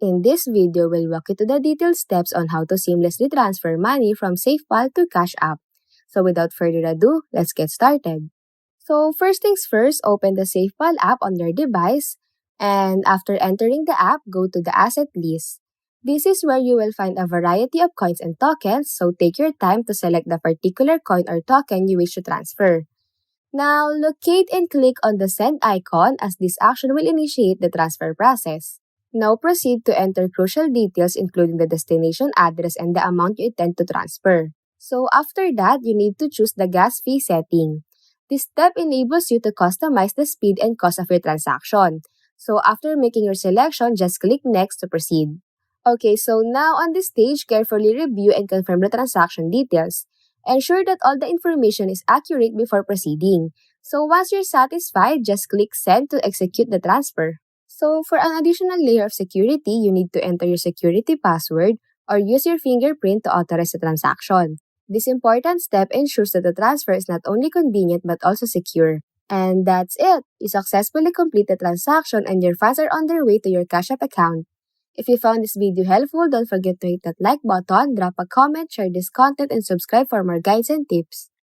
In this video, we'll walk you through the detailed steps on how to seamlessly transfer money from Safepal to Cash App. So without further ado, let's get started. So first things first, open the Safepal app on your device, and after entering the app, go to the asset list. This is where you will find a variety of coins and tokens, so take your time to select the particular coin or token you wish to transfer. Now, locate and click on the send icon as this action will initiate the transfer process. Now proceed to enter crucial details including the destination address and the amount you intend to transfer. So after that, you need to choose the gas fee setting. This step enables you to customize the speed and cost of your transaction. So after making your selection, just click next to proceed. Okay, so now on this stage, carefully review and confirm the transaction details. Ensure that all the information is accurate before proceeding. So once you're satisfied, just click send to execute the transfer. So for an additional layer of security, you need to enter your security password or use your fingerprint to authorize the transaction. This important step ensures that the transfer is not only convenient but also secure. And that's it! You successfully complete the transaction and your funds are on their way to your Cash App account. If you found this video helpful, don't forget to hit that like button, drop a comment, share this content, and subscribe for more guides and tips.